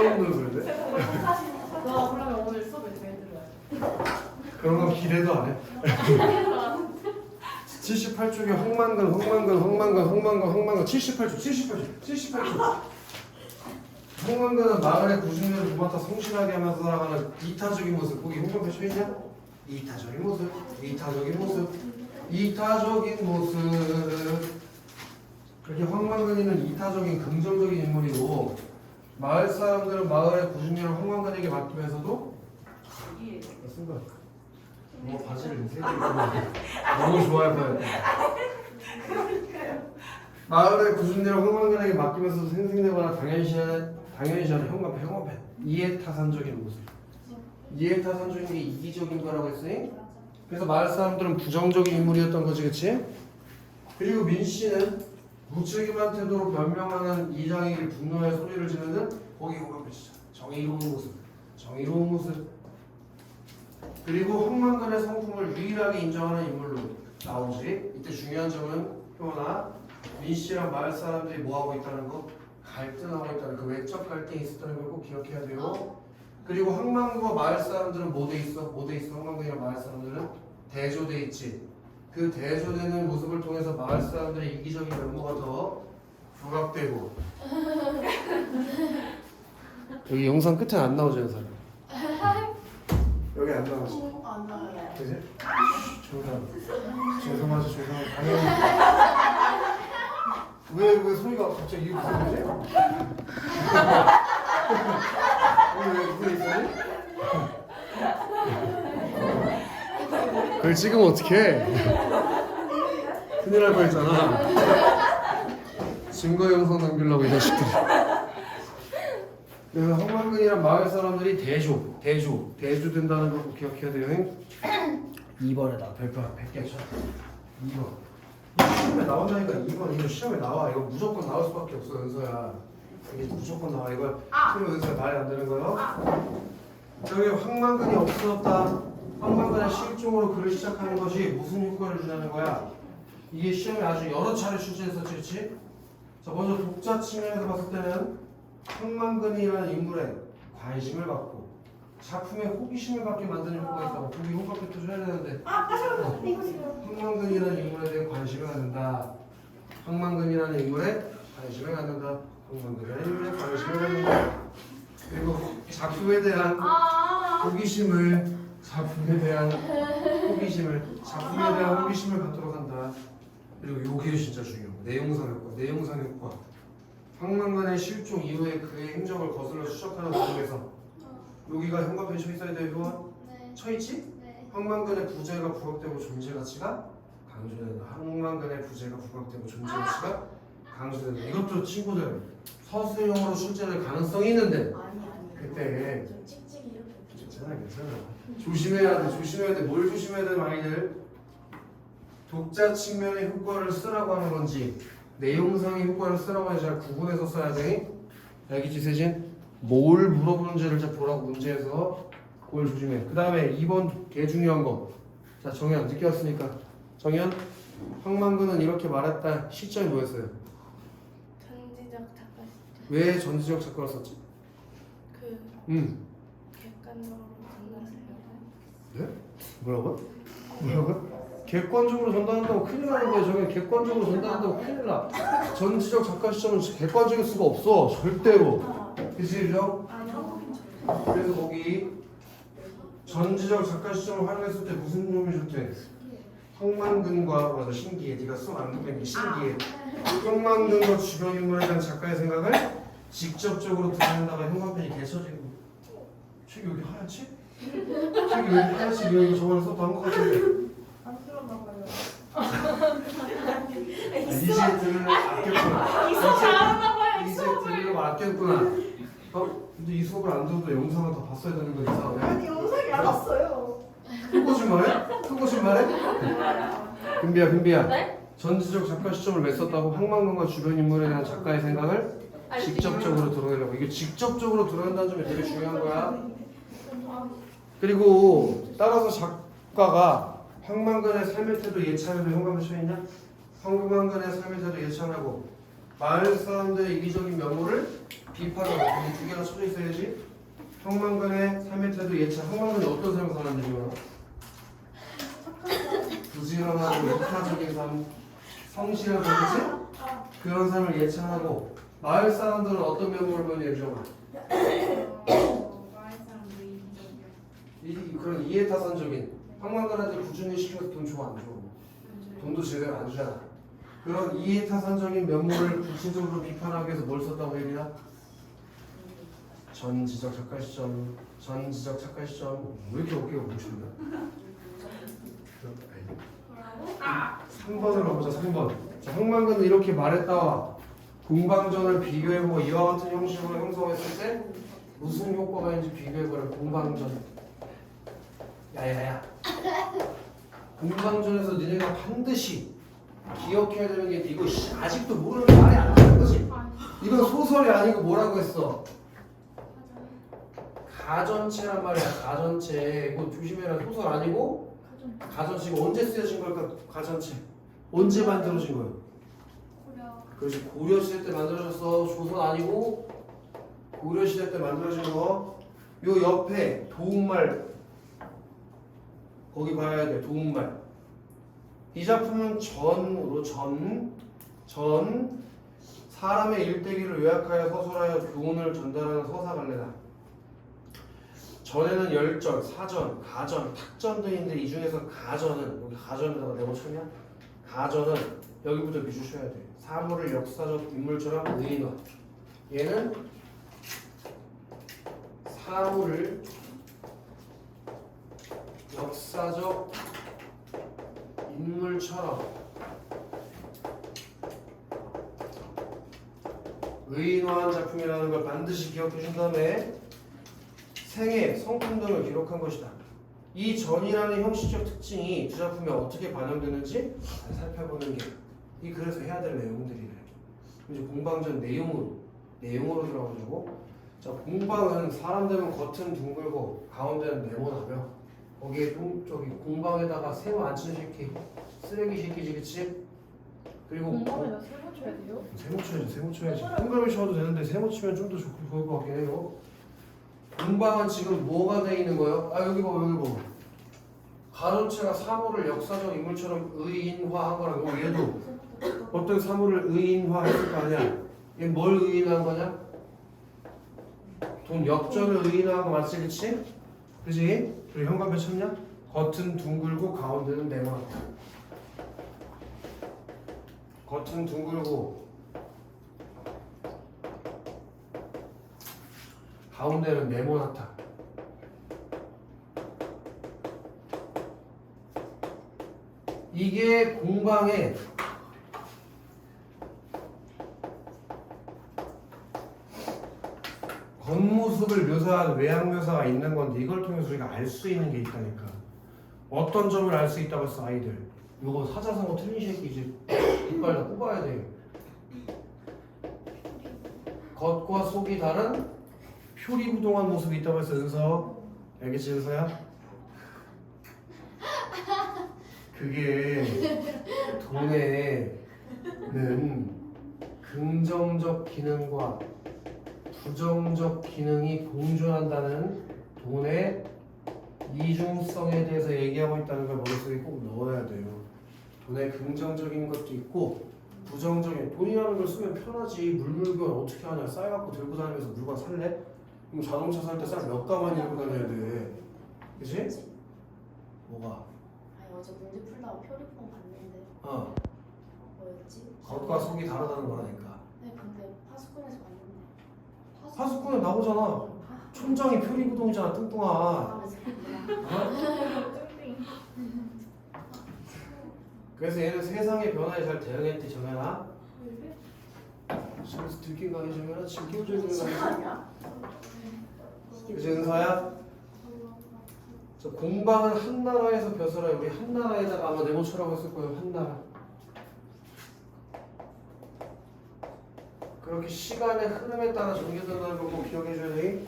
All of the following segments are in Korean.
소문을 부르네. 너 그러면 오늘 수업을 제일 들어요. 그런 건 기대도 안 해. 78쪽에 황만근 78쪽. 황만근은 마을의 구중년을 도맡아 성실하게 하면서 살아가는 이타적인 모습. 거기 홍만근 표현이냐? 이타적인 모습. 그렇게 황만근이는 이타적인 긍정적인 인물이고 마을 사람들은 마을의 구중년을 황만근에게 맡기면서도 쓴 거야. 뭐 바지를 세개 너무 좋아할 뻔했다. 마을의 구준대로 황만근에게 맡기면서도 생생되거나 당연시하는 형광펜 이해타산적인 모습. 이해타산적인 게 이기적인 거라고 했으니 그래서 마을 사람들은 부정적인 인물이었던 거지, 그치? 그리고 민씨는 무책임한 태도로 변명하는 이장에게 분노의 소리를 지르는 거기 형광펜이죠. 정의로운 모습. 그리고 황만근의 성품을 유일하게 인정하는 인물로 나오지. 이때 중요한 점은 효나 민씨랑 마을 사람들이 뭐하고 있다는 거? 갈등하고 있다는 그 외적 갈등이 있었다는 걸 꼭 기억해야 돼요. 그리고 황만근과 마을 사람들은 뭐 돼 있어? 황만근이랑 마을 사람들은 대조돼 있지. 그 대조되는 모습을 통해서 마을 사람들의 이기적인 면모가 더 부각되고 여기 영상 끝에 안 나오죠, 영상. 여기 안 나오지. 안 나와요. 그지? 죄송하지. 당연히. 왜 소리가 갑자기 이렇게 들리지? 왜 무슨 있었니? 그걸 찍으면 어떡해? 큰일 날 뻔했잖아. 증거 영상 남기려고 이 자식들이. 그래서 황만근이란 마을 사람들이 대조된다는 걸 꼭 기억해야 돼요. 2번에다 별표 100개 쳐. 2번. 시험에 나온다니까 2번. 이거 시험에 나와. 이거 무조건 나올 수밖에 없어, 은서야. 이게 무조건 나와. 이거 틀리면 은서야 말이 안 되는 거예요. 저기 황만근이 없어졌다. 황만근의 실종으로 글을 시작하는 것이 무슨 효과를 주냐는 거야. 이게 시험에 아주 여러 차례 출제했었지, 그렇지? 자, 먼저 독자 측면에서 봤을 때는 황만근이라는 인물에 관심을 갖고 작품에 호기심을 갖게 만드는 효과가 있다고. 거기 효과부터 줘야 되는데 황만근이라는 인물에 대해 관심을 갖는다. 그리고 작품에 대한 호기심을 갖도록 한다. 그리고 요게 진짜 중요한 거. 내용상 효과. 황만근의 실종 이후에 그의 행적을 거슬러 추적하는 과정에서 여기가 형광펜 쳐 있어야 돼요, 효원? 네. 쳐 있지? 네. 황만근의 부재가 부각되고 존재 가치가 강조된다. 이것도 친구들 서술형으로 출제될 가능성이 있는데 아니. 그때 좀 찍찍이 이렇게. 괜찮아. 조심해야 돼. 뭘 조심해야 돼, 많이들. 독자 측면의 효과를 쓰라고 하는 건지 내용상의 효과를 쓰라고 하는지 잘 구분해서 써야 돼. 알겠지, 세진? 뭘 물어보는지를 잘 보라고 문제에서. 그걸 조심해. 그 다음에 2번 개 중요한 거. 자, 정현 늦게 왔으니까. 정현, 황만근은 이렇게 말했다. 시점이 뭐였어요? 전지적 작가 시점. 왜 전지적 작가를 썼지? 그 객관적으로 전달하려고. 네? 뭐라고? 객관적으로 전달한다고 큰일 나는 거야. 저게 객관적으로 전달한다고 큰일 나. 전지적 작가 시점은 객관적일 수가 없어. 절대로. 그치, 그죠? 그래서 거기 전지적 작가 시점을 활용했을 때 무슨 점이 좋대? 황만근과 맞아, 신기해. 네가 수업 안 듣는 게 신기해. 황만근과 주변 인물에 대한 작가의 생각을 직접적으로 드러낸다가 형광펜이 개쳐지고. 책이 여기 하얗지? 책이 왜 하얗지? 이거 저번에 수업 한것 같은데. 안 들었나 봐요. 이제 들으려고 아꼈구나. 이수업 잘하나 봐요. 이제 들으려고 아꼈구나. 근데 이 수업을 안 들어도 영상을 더 봤어야 되는 거 이상하네. 아니 영상이 안 왔어요. 큰 거짓말해? 금비야. 네? 전지적 작가 시점을 왜 썼다고? 황만근과 주변 인물에 대한 작가의 생각을 직접적으로 드러내려고. 이게 직접적으로 드러낸다는 점이 되게 중요한 거야. 그리고 따라서 작가가 황만근의 삶의 태도 예찬을 형광펜 쳐있냐? 황만근의 삶의 태도 예찬하고 마을 사람들의 이기적인 면모를 B파가 여기 두 개나 쳐져 있어야지. 형만근의 3m도 예차. 형만근이 어떤 삶을 사는지 몰라. 부지런하고 이타적인 삶, 성실한 삶이지? 그런 삶을 예찬하고 마을 사람들은 어떤 면모를 보이는 예정아? 그런 이해타산적인 형만근한테 꾸준히 시켜서 돈 줘 안 줘? 돈도 제대로 안 주잖아. 그런 이해타산적인 면모를 구체적으로 비판하기 위해서 뭘 썼다고 얘기나? 전지적 착각 시점, 전지적 착각 시점. 왜 이렇게 어깨가 뭉친다? 3번으로 가보자. 3번. 자, 형만근은 이렇게 말했다와 공방전을 비교해보고 이와 같은 형식으로 형성했을 때 무슨 효과가 있는지 비교해보라. 공방전. 야야야. 공방전에서 니네가 반드시 기억해야 되는 게 이거 아직도 모르는 게 말이 안 되는 거지. 이건 소설이 아니고 뭐라고 했어? 가전체란 말이야. 가전체. 이거 조심해라. 소설 아니고 가전체. 이거 언제 쓰여진 걸까? 가전체. 언제 만들어진 거야? 그렇지. 고려시대 때 만들어졌어. 조선 아니고 고려시대 때 만들어진 거. 요 옆에 도움말 거기 봐야 돼. 도움말. 이 작품은 전으로 전 사람의 일대기를 요약하여 서술하여 교훈을 전달하는 서사갈래다. 전에는 열전, 사전, 가전, 탁전 등인데 이 중에서 가전은 여기 가전에다가 네모 쳤냐? 가전은 여기부터 미주 쳐야 돼. 사물을 역사적 인물처럼 의인화. 얘는 사물을 역사적 인물처럼 의인화한 작품이라는 걸 반드시 기억해 준 다음에 생애, 성품 등을 기록한 것이다. 이 전이라는 형식적 특징이 두 작품에 어떻게 반영되는지 잘 살펴보는 게 이 그래서 해야 될 내용들이래. 이제 공방전 내용으로 들어가지고 자 공방은 사람 되면 겉은 둥글고 가운데는 네모나며 거기에 저기 공방에다가 세모 안 치는 새끼 쓰레기 새끼지 그치? 그리고 공방에다 세모 쳐야 돼요? 세모 쳐야지. 한글을 쳐도 되는데 세모 치면 좀 더 좋을 것 같긴 해요. 공방은 지금 뭐가 돼 있는 거예요? 아 여기 봐. 가론체가 사물을 역사적 인물처럼 의인화한 거라고. 얘도 어떤 사물을 의인화했을 거 아니야. 얘 뭘 의인화한 거냐? 돈 역전을 의인화한 거 맞지 그치? 그치? 그리고 현관표 쳤냐? 겉은 둥글고 가운데는 네모났다. 겉은 둥글고 가운데는 네모나다. 이게 공방의 겉모습을 묘사한 외양 묘사가 있는 건데 이걸 통해서 우리가 알 수 있는 게 있다니까. 어떤 점을 알 수 있다고 했어 아이들. 이거 사자성어 틀린 새끼지. 이빨 다 뽑아야 돼. 겉과 속이 다른 표리부동한 모습이 있다고 했어 은서. 알겠지 은서야? 그게 돈에는 긍정적 기능과 부정적 기능이 공존한다는 돈의 이중성에 대해서 얘기하고 있다는 걸 머릿속에 꼭 넣어야 돼요. 돈의 긍정적인 것도 있고 부정적인. 돈이라는 걸 쓰면 편하지. 물건 어떻게 하냐. 쌀 갖고 들고 다니면서 물건 살래? 그럼 자동차 살 때 쌀 몇 가마니 들고 다녀야 돼. 그치? 뭐가? 아니 어제 문제 풀다가 표리폰 봤는데 뭐였지? 겉과 속이 다르다는 거라니까. 네 근데 파수꾼에서 봤는데 파수꾼은 나오잖아. 촌장이 표리부동이잖아 뚱뚱아. 아 맞아. 그래서 얘는 세상의 변화에 잘 대응했대 정연아. 그래서 들킨 거 아니야 정연아? 지금 끼워줘야 되는 거 아니야? 아니야? 그치 은서야? 저 공방은 한나라에서 벼슬아요. 우리 한나라에다가 아마 네모처라고 했을 거예요. 한나라. 그렇게 시간의 흐름에 따라 전개된다는 걸 꼭 기억해줘야 돼.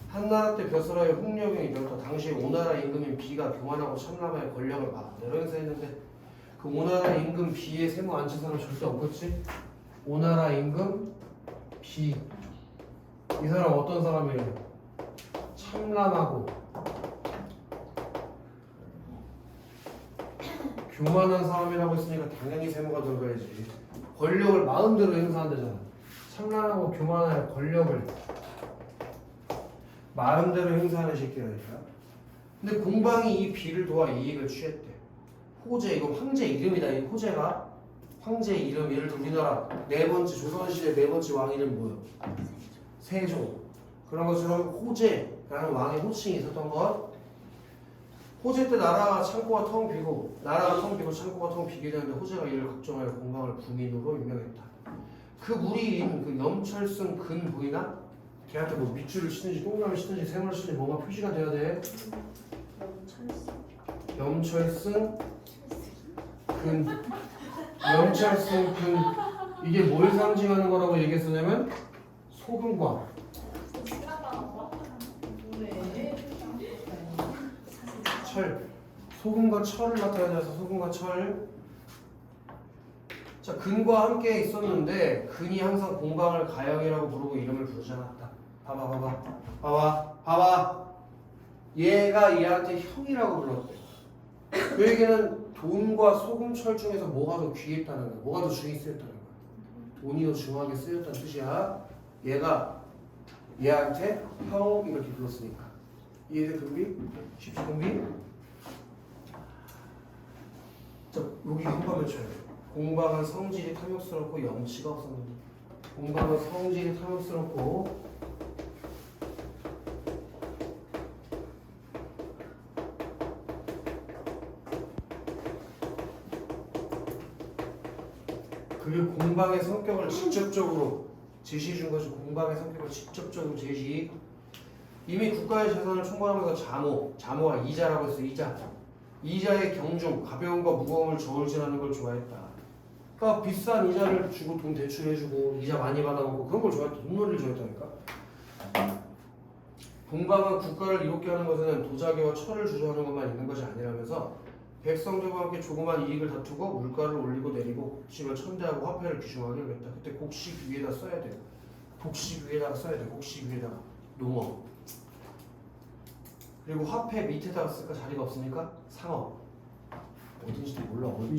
한나라 때 벼슬아의 홍려경이 멸도 당시에 오나라 임금인 비가 교만하고 참남하여 권력을 받아 이런 행사했는데 그 오나라 임금 비에 세모 안 친 사람 절대 없겠지? 오나라 임금 비 이 사람 어떤 사람이래? 참람하고 교만한 사람이라고 했으니까 당연히 세모가 들어가야지. 권력을 마음대로 행사한다잖아. 참람하고 교만한 권력을 마음대로 행사하는 새끼라니까. 근데 공방이 이 비를 도와 이익을 취했대. 호재, 이거 황제 이름이다. 이 호재가 황제 이름. 예를 들어 우리나라 네 번째 조선시대 네 번째 왕 이름 뭐예요? 세종. 그런 것처럼 호재라는 왕의 호칭이 있었던 것. 호재 때 나라가 창고가 텅 비고 나라가 텅 비고 창고가 텅 비게 되는데 호재가 이를 걱정하여 공방을 부민으로 유명했다. 그 무리인 그 염철승 근 보이나? 걔한테 뭐 밑줄을 치든지 동그라미 치든지 세모를 치든지 뭐가 표시가 돼야 돼. 염철승 근 염철승 근 이게 뭘 상징하는 거라고 얘기했었냐면 소금과 철. 소금과 철을 나타내서 소금과 철. 자, 근과 함께 있었는데 근이 항상 공방을 가영이라고 부르고 이름을 부르지 않았다. 봐봐. 얘가 얘한테 형이라고 불렀대. 그 얘기는 돈과 소금, 철 중에서 뭐가 더 귀했다는 거야. 뭐가 더 중히 쓰였다는 거야. 돈이 더 중하게 쓰였다는 뜻이야. 얘가 얘한테 형 이렇게 불렀으니까. 이해돼, 금비? 쉽지, 금비? 자, 여기 한번 외쳐야 돼. 공방은 성질이 탐욕스럽고 염치가 없었는데. 공방은 성질이 탐욕스럽고 그리고 공방의 성격을 직접적으로 제시해 준 것이 공방의 성격을 직접적으로 제시. 이미 국가의 재산을 총괄하면서 자모가 이자라고 했어. 이자의 경중, 가벼움과 무거움을 저울질하는 걸 좋아했다. 그러니까 비싼 이자를 주고 돈 대출해주고 이자 많이 받아먹고 그런 걸 좋아했다. 돈놀이를 좋아했다니까. 공방은 국가를 이롭게 하는 것은 도자기와 철을 주저하는 것만 있는 것이 아니라면서 백성들과 함께 조그만 이익을 다투고 물가를 올리고 내리고 곡식을 천대하고 화폐를 귀중하게 여겼다. 그때 곡식 위에다 써야 돼요. 곡식 위에다가 써야 돼. 곡식 위에다가 농업. 그리고 화폐 밑에다가 쓸까 자리가 없으니까 상업. 어딘지도 몰라. 빨리.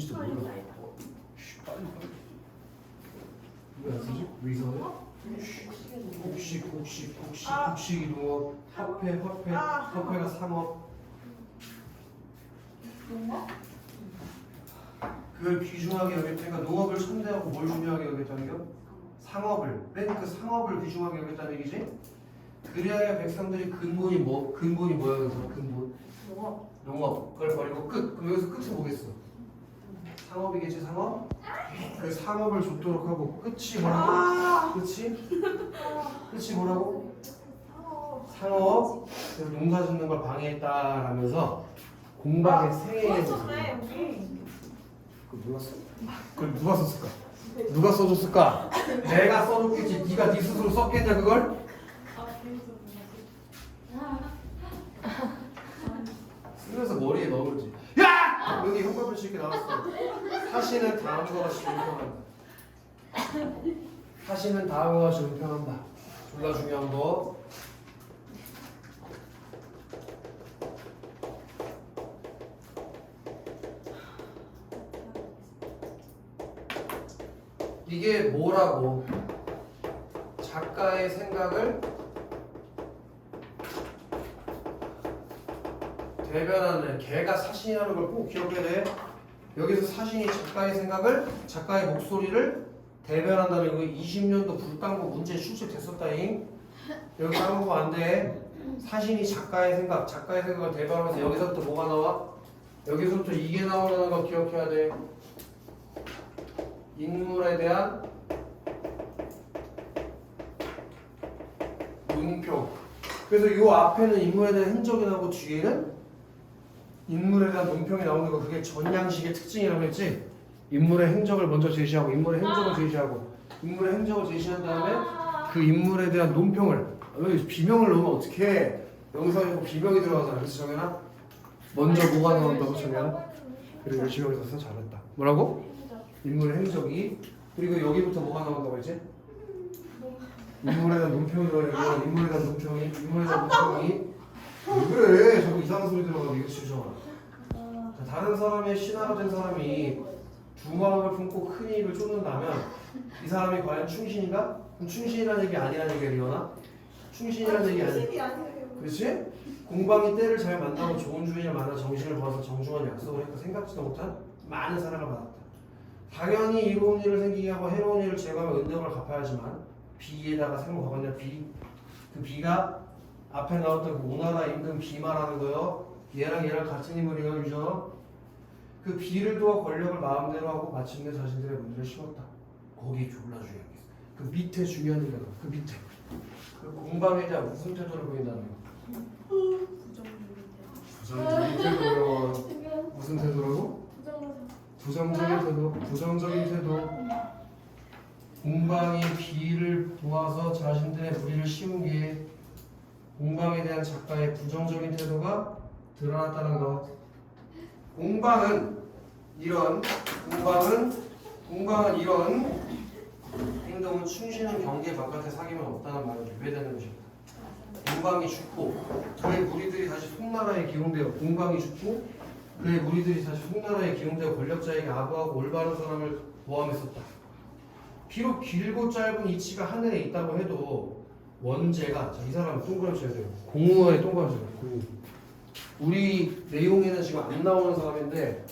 왜 안 쓰지? 왜 이상해? 곡식이 농업. 화폐가 상업. 그걸 귀중하게 여겼다니까. 농업을 천대하고 뭘 중요하게 여겼다는 겨? 상업을. 맨 그 상업을 귀중하게 여겼다는 얘기지? 그래야 백성들이 근본이 뭐야? 그래서 근본 농업. 그걸 버리고 끝. 그럼 여기서 끝이 뭐겠어? 상업이겠지. 상업. 그 상업을 줬도록 하고 끝이 뭐라고? 끝이 뭐라고? 상업. 그래서 농사 짓는 걸 방해했다라면서 공방의 세에 그거 몰랐어? 그걸 누가 썼을까? 누가 써줬을까? 내가 써줬겠지. 네가 네 스스로 썼겠냐 그걸? 쓰면서 머리에 넣어놓지. 야! 여기 형광펜 이렇게 나왔어. 사실은 다음과 같이 은평한다. 졸라 중요한 거. 이게 뭐라고? 작가의 생각을 대변하는 걔가 사신이라는 걸 꼭 기억해야 돼. 여기서 사신이 작가의 생각을, 작가의 목소리를 대변한다는 거. 20년도 불당부 문제 출제됐었다잉. 여기 까먹으면 안 돼. 사신이 작가의 생각을 대변하면서 여기서부터 뭐가 나와? 여기서부터 이게 나오는 거 기억해야 돼. 인물에 대한 논평. 그래서 이 앞에는 인물에 대한 흔적이 나오고 뒤에는 인물에 대한 논평이 나오는 거. 그게 전양식의 특징이라고 했지. 인물의 행적을 먼저 제시하고 인물의 행적을 제시한 다음에 그 인물에 대한 논평을. 여기 비명을 넣으면 어떡해. 영상에 비명이 들어가잖아. 그래서 정연아 먼저 뭐가 나온다고 정연아? 그래 열심히 해서 잘했다. 뭐라고? 인물의 행적이. 그리고 여기부터 뭐가 나온다고 했지? 인물에 대한 논평이 들어가니까 인물에 대한 논평이 왜 그래? 자꾸 이상한 소리 들어가고 이거 싫죠. 자, 다른 사람의 신하가 된 사람이 두 마음을 품고 큰 이익을 쫓는다면 이 사람이 과연 충신인가? 그럼 충신이라는 얘기 아니라는 얘기야, 리언아? 충신이라는 얘기 아니야. 그렇지? 공방이 때를 잘 만나고 좋은 주인을 만나 정신을 모아서 정중한 약속을 했고 생각지도 못한 많은 사랑을 받았다. 당연히 이로운 일을 생기게 하고 해로운 일을 제거하며 은덕을 갚아야지만 비에다가 생각하거든요. 그 비가 앞에 나왔던 그 오나라 임금 비 말하는 거요. 얘랑 같은 인물이에요, 유저. 그 비를 도와 권력을 마음대로 하고 마침내 자신들의 문제를 심었다. 거기 졸라 중요한 게 있어. 그 밑에 중요한 얘기가 그 밑에. 그 공방에 대한 무슨 태도를 보인다는 거. 부정적인 태도로. 무슨 태도라고? 부정적인 태도. 공방이 비를 보아서 자신들의 무리를 씌운 게 공방에 대한 작가의 부정적인 태도가 드러났다는 것. 공방은 이런 행동은 충신은 경계 바깥에 사귀면 없다는 말을 유배되는 것입니다. 공방이 죽고 그의 무리들이 다시 송나라에 기용되어 권력자에게 아부하고 올바른 사람을 모함했었다. 비록 길고 짧은 이치가 하늘에 있다고 해도 원제가 자, 이 사람 동그라미 쳐야 돼요. 공무원의 동그라미 쳐야 돼요. 우리 내용에는 지금 안 나오는 사람인데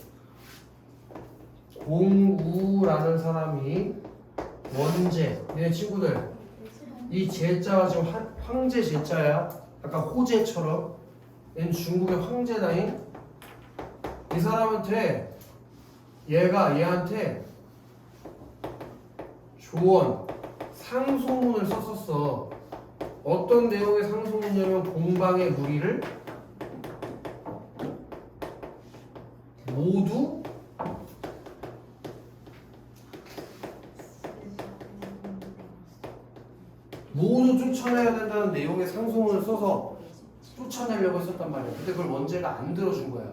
공우라는 사람이 원제 얘네 친구들 이 제자가 지금 황제 제자야. 아까 호제처럼 얘는 중국의 황제다잉. 이 사람한테 얘한테 조언 상소문을 썼었어. 어떤 내용의 상소문이냐면 공방의 무리를 모두 쫓아내야 된다는 내용의 상소문을 써서 쫓아내려고 했었단 말이야. 근데 그걸 원제가 안 들어준 거야.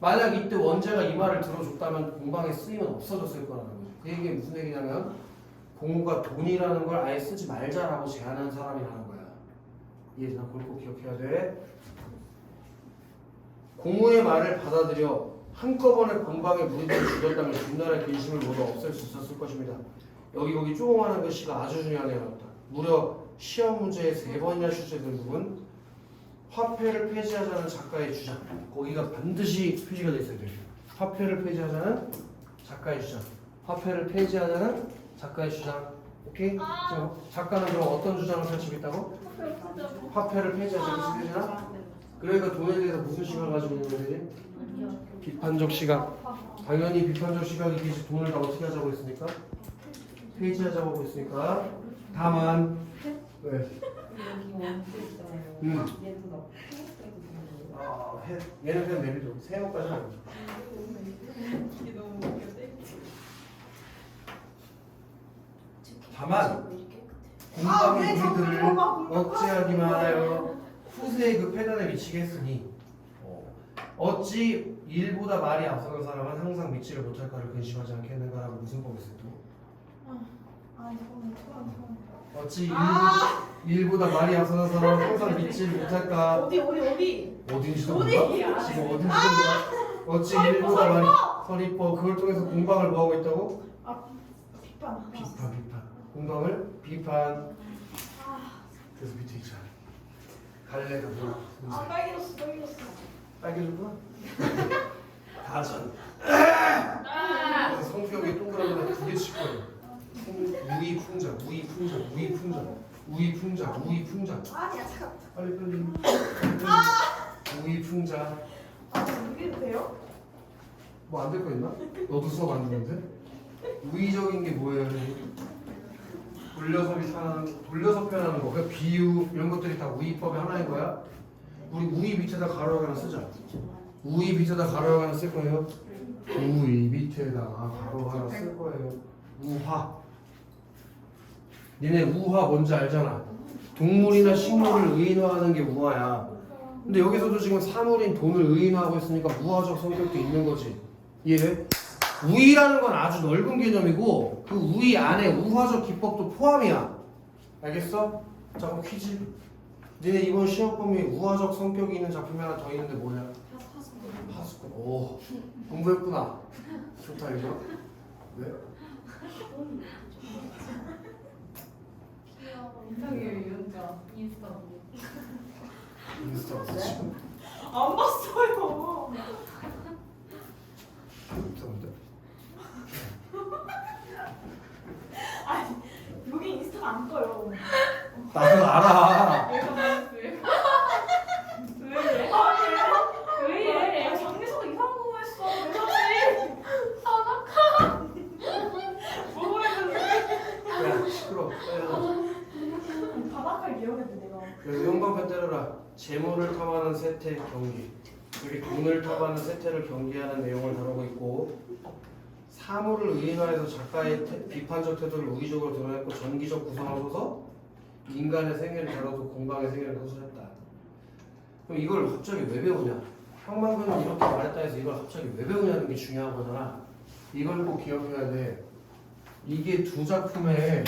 만약 이때 원제가 이 말을 들어줬다면 공방의 쓰임은 없어졌을 거라는 거죠. 그 얘기가 무슨 얘기냐면 공우가 돈이라는 걸 아예 쓰지 말자라고 제안한 사람이라는 거야. 이해되나? 그걸 꼭 기억해야 돼. 공우의 말을 받아들여 한꺼번에 공방의 무리들을 죽였다면 중나라의 근심을 모두 없앨 수 있었을 것입니다. 여기 조공하는 글씨가 아주 중요한 애였다. 무려 시험 문제에 3번이나 출제된 부분 화폐를 폐지하자는 작가의 주장. 거기가 반드시 표시가 돼 있어야 돼요. 화폐를 폐지하자는 작가의 주장. 화폐를 폐지하자는 작가의 주장. 오케이? 작가는 그럼 어떤 주장을 펼치고 있다고? 화폐를 폐지하자. 무슨 뜻이나? 그러니까 돈에 대해서 무슨 시각을 가지고 있는 거지? 비판적 시각. 당연히 비판적 시각이겠지. 돈을 다 어떻게 하자고 했으니까? 폐지하자고 하고 있으니까. 다만 왜? 얘는 그냥 내비둬. 세호까지는 아니죠. 다만 공방의 무리들을 억제하기만 하여 후세의 그 패단에 미치게 했으니 어찌 일보다 말이 앞서는 사람은 항상 믿지를 못할까를 근심하지 않겠는가라고 무슨 법을 쓰도 어찌 일보다 말이 앞서는 사람은 항상 믿지를 못할까 어딘지도 몰라? 지금 어딘지도 몰라? 어찌 일보다 말이 서리법 그걸 통해서 공방을 뭐하고 있다고? 비판 공방을 비판 그래서 밑에 있잖아 갈래가 뭐야? 빨개졌구나? 다전 그래서 성격이 동그라미가 2개 칠 거예요. 우이풍자 아니야 잠깐. 빨리 우이풍자 이게 돼요? 뭐 안 될 거 있나? 너도 수업 안 듣는데? 우의적인 게 뭐예요? 돌려서 표현하는 거. 그러니까 비유 이런 것들이 다 우의법의 하나인 거야. 우리 우의 밑에다 가로 하나 쓰자. 우의 밑에다 가로 하나 쓸 거예요. 우의 밑에다가 가로 하나 쓸 거예요. 우화. 니네 우화 뭔지 알잖아. 동물이나 식물을 의인화하는 게 우화야. 근데 여기서도 지금 사물인 돈을 의인화하고 있으니까 무화적 성격도 있는 거지. 이해돼? 우의라는 건 아주 넓은 개념이고 그 우의 안에 우화적 기법도 포함이야. 알겠어? 자 그럼 퀴즈. 니네 이번 시험 범위 우화적 성격이 있는 작품이 하나 더 있는데 뭐냐? 하수꾼. 오 공부했구나. 좋다 이거. 네? 귀여워. 이상해요 이런자 인스타 보고. 인스타 봤어 지금? 안 봤어요. 인스타인데? 아니 여기 인스타가 안 떠요. 나도 알아. 왜 그래? 왜? 왜 이래? 아, 장미석 이상한 거 했어. 왜 그러지? 뭐 했는데? 야 시끄러. 바닥을 기억했는데 내가. 그래서 형광펜 때려라. 재물을 탐하는 세태 경기. 여기 돈을 탐하는 세태를 경기하는 내용을 다루고 있고 사물을 의인화해서 작가의 비판적 태도를 우기적으로 드러냈고 전기적 구성을 써서 인간의 생애를 다뤄도 공방의 생애를 서술했다. 그럼 이걸 갑자기 왜 배우냐? 형광펜은 이렇게 말했다 해서 이걸 갑자기 왜 배우냐는 게 중요한 거잖아. 이걸 꼭 기억해야 돼. 이게 두 작품의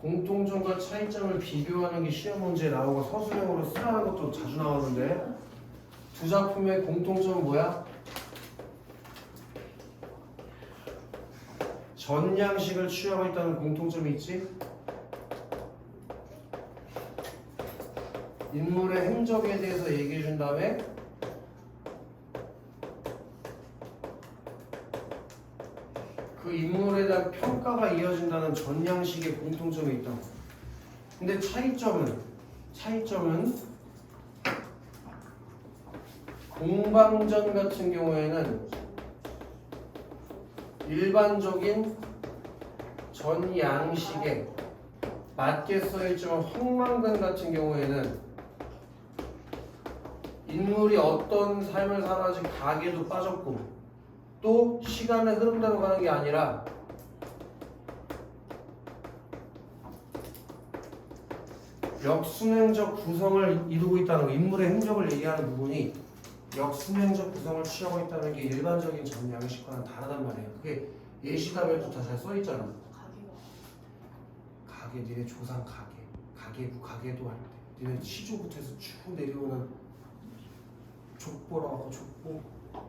공통점과 차이점을 비교하는 게 시험 문제에 나오고 서술형으로 쓰라는 것도 자주 나오는데 두 작품의 공통점은 뭐야? 전 양식을 취하고 있다는 공통점이 있지? 인물의 행적에 대해서 얘기해 준 다음에 그 인물에 대한 평가가 이어진다는 전 양식의 공통점이 있다고. 근데 차이점은 공방전 같은 경우에는 일반적인 전 양식에 맞게 써있지만 황망근 같은 경우에는 인물이 어떤 삶을 살아지 가게도 빠졌고 또 시간의 흐름대로 가는 게 아니라 역순행적 구성을 이루고 있다는 거, 인물의 행적을 얘기하는 부분이 역순행적 구성을 취하고 있다는 게 일반적인 전 양식과는 다르단 말이에요. 그게 예시답에도 다 잘 써있잖아. 가게, 니네 조상 가게부 가게도 할 때 니네 시조부터 해서 쭉 내려오는 족보라고 하고 족보.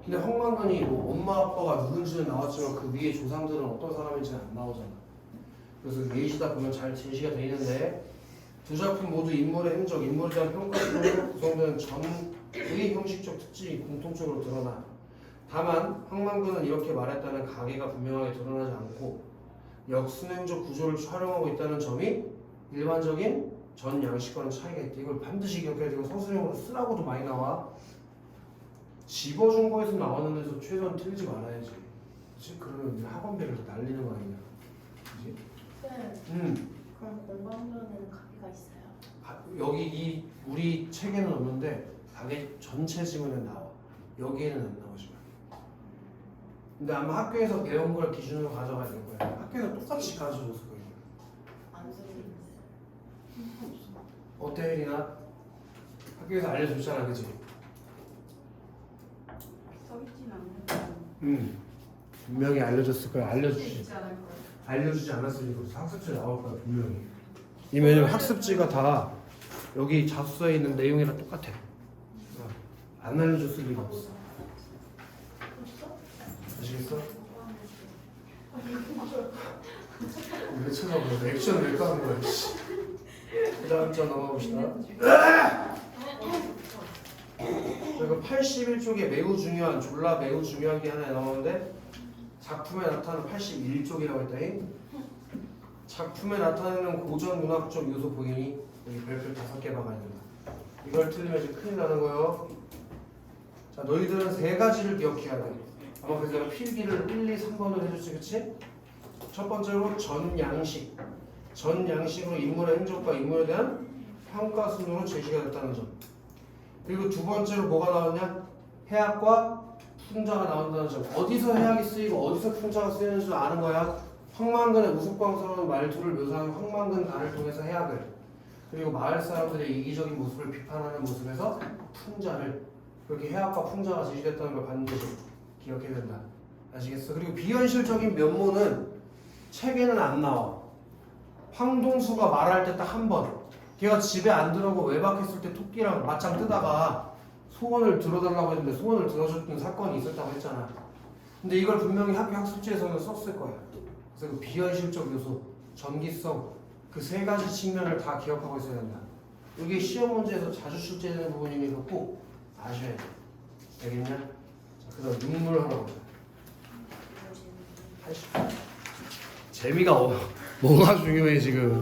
근데 황만근이 뭐 엄마 아빠가 누군지는 나왔지만 그 위에 조상들은 어떤 사람인지는 안 나오잖아. 그래서 예시다 보면 잘 제시가 돼 있는데 두 작품 모두 인물의 행적, 인물에 대한 평가적으로 구성되는 전의 형식적 특징이 공통적으로 드러나. 다만 황만근은 이렇게 말했다는 가계가 분명하게 드러나지 않고 역순행적 구조를 촬영하고 있다는 점이 일반적인 전 양식과는 차이가 있다. 이걸 반드시 기억해야 되고 서술형으로 쓰라고도 많이 나와. 집어준 거에서 나오는 데서 최소한 틀리지 말아야지. 그치? 그러면 이제 학원비를 날리는 거 아니냐. 그치? 네. 그럼 공방전에는 가게가 있어요? 여기 우리 책에는 없는데 가게 전체 지문에 나와. 여기에는 안 나오지 마. 근데 아마 학교에서 배운 걸 기준으로 가져가야 될 거야. 학교에서 똑같이 가르쳐줬을 거예요. 안 쓰고 어때 혜린아? 학교에서 알려줬잖아, 그치? 써있진 않는 분명히 알려줬을 거야. 알려주지. 있지 않을 거예요. 알려주지 않았을 리가 없어. 학습지에 나올 거야 분명히. 왜냐면 학습지가 다 여기 자소서에 있는 내용이랑 똑같아. 안 알려줬을 리가 없어. 아시겠어? 왜 쳐다보냐? 액션 왜 까는 거야? 그 다음 장 넘어봅시다. 그리고 81쪽에 매우 중요한 게 하나 나오는데 작품에 나타나는 81쪽이라고 했다니. 작품에 나타나는 고전 문학적 요소 보이니 여기 별표 5개 박아야 된다. 이걸 틀리면 이제 큰일 나는 거예요. 자, 너희들은 세 가지를 기억해야 돼. 아마 그래서 내가 필기를 1, 2, 3번을 해줬지, 그치? 첫 번째로 전 양식으로 인물의 행적과 인물에 대한 평가 순으로 제시가 됐다는 점. 그리고 두 번째로 뭐가 나왔냐? 해학과 풍자가 나온다는 점. 어디서 해학이 쓰이고 어디서 풍자가 쓰이는지 아는 거야. 황만근의 우스꽝스러운 말투를 묘사한 황만근단을 통해서 해학을, 그리고 마을 사람들의 이기적인 모습을 비판하는 모습에서 풍자를, 그렇게 해학과 풍자가 제시됐다는 걸 반드시 기억해야 된다. 아시겠어? 그리고 비현실적인 면모는 책에는 안 나와. 황동수가 말할 때 딱 한 번. 걔가 집에 안 들어오고 외박했을 때 토끼랑 맞짱 뜨다가 소원을 들어달라고 했는데 소원을 들어줬던 사건이 있었다고 했잖아. 근데 이걸 분명히 학교 학습지에서는 썼을 거야. 그래서 그 비현실적 요소, 전기성, 그 세 가지 측면을 다 기억하고 있어야 된다. 이게 시험 문제에서 자주 출제되는 부분이니까 꼭 아셔야 돼. 알겠냐? 자, 그다음 눈물 하나 보자. 80. 재미가 뭐가 중요해 지금.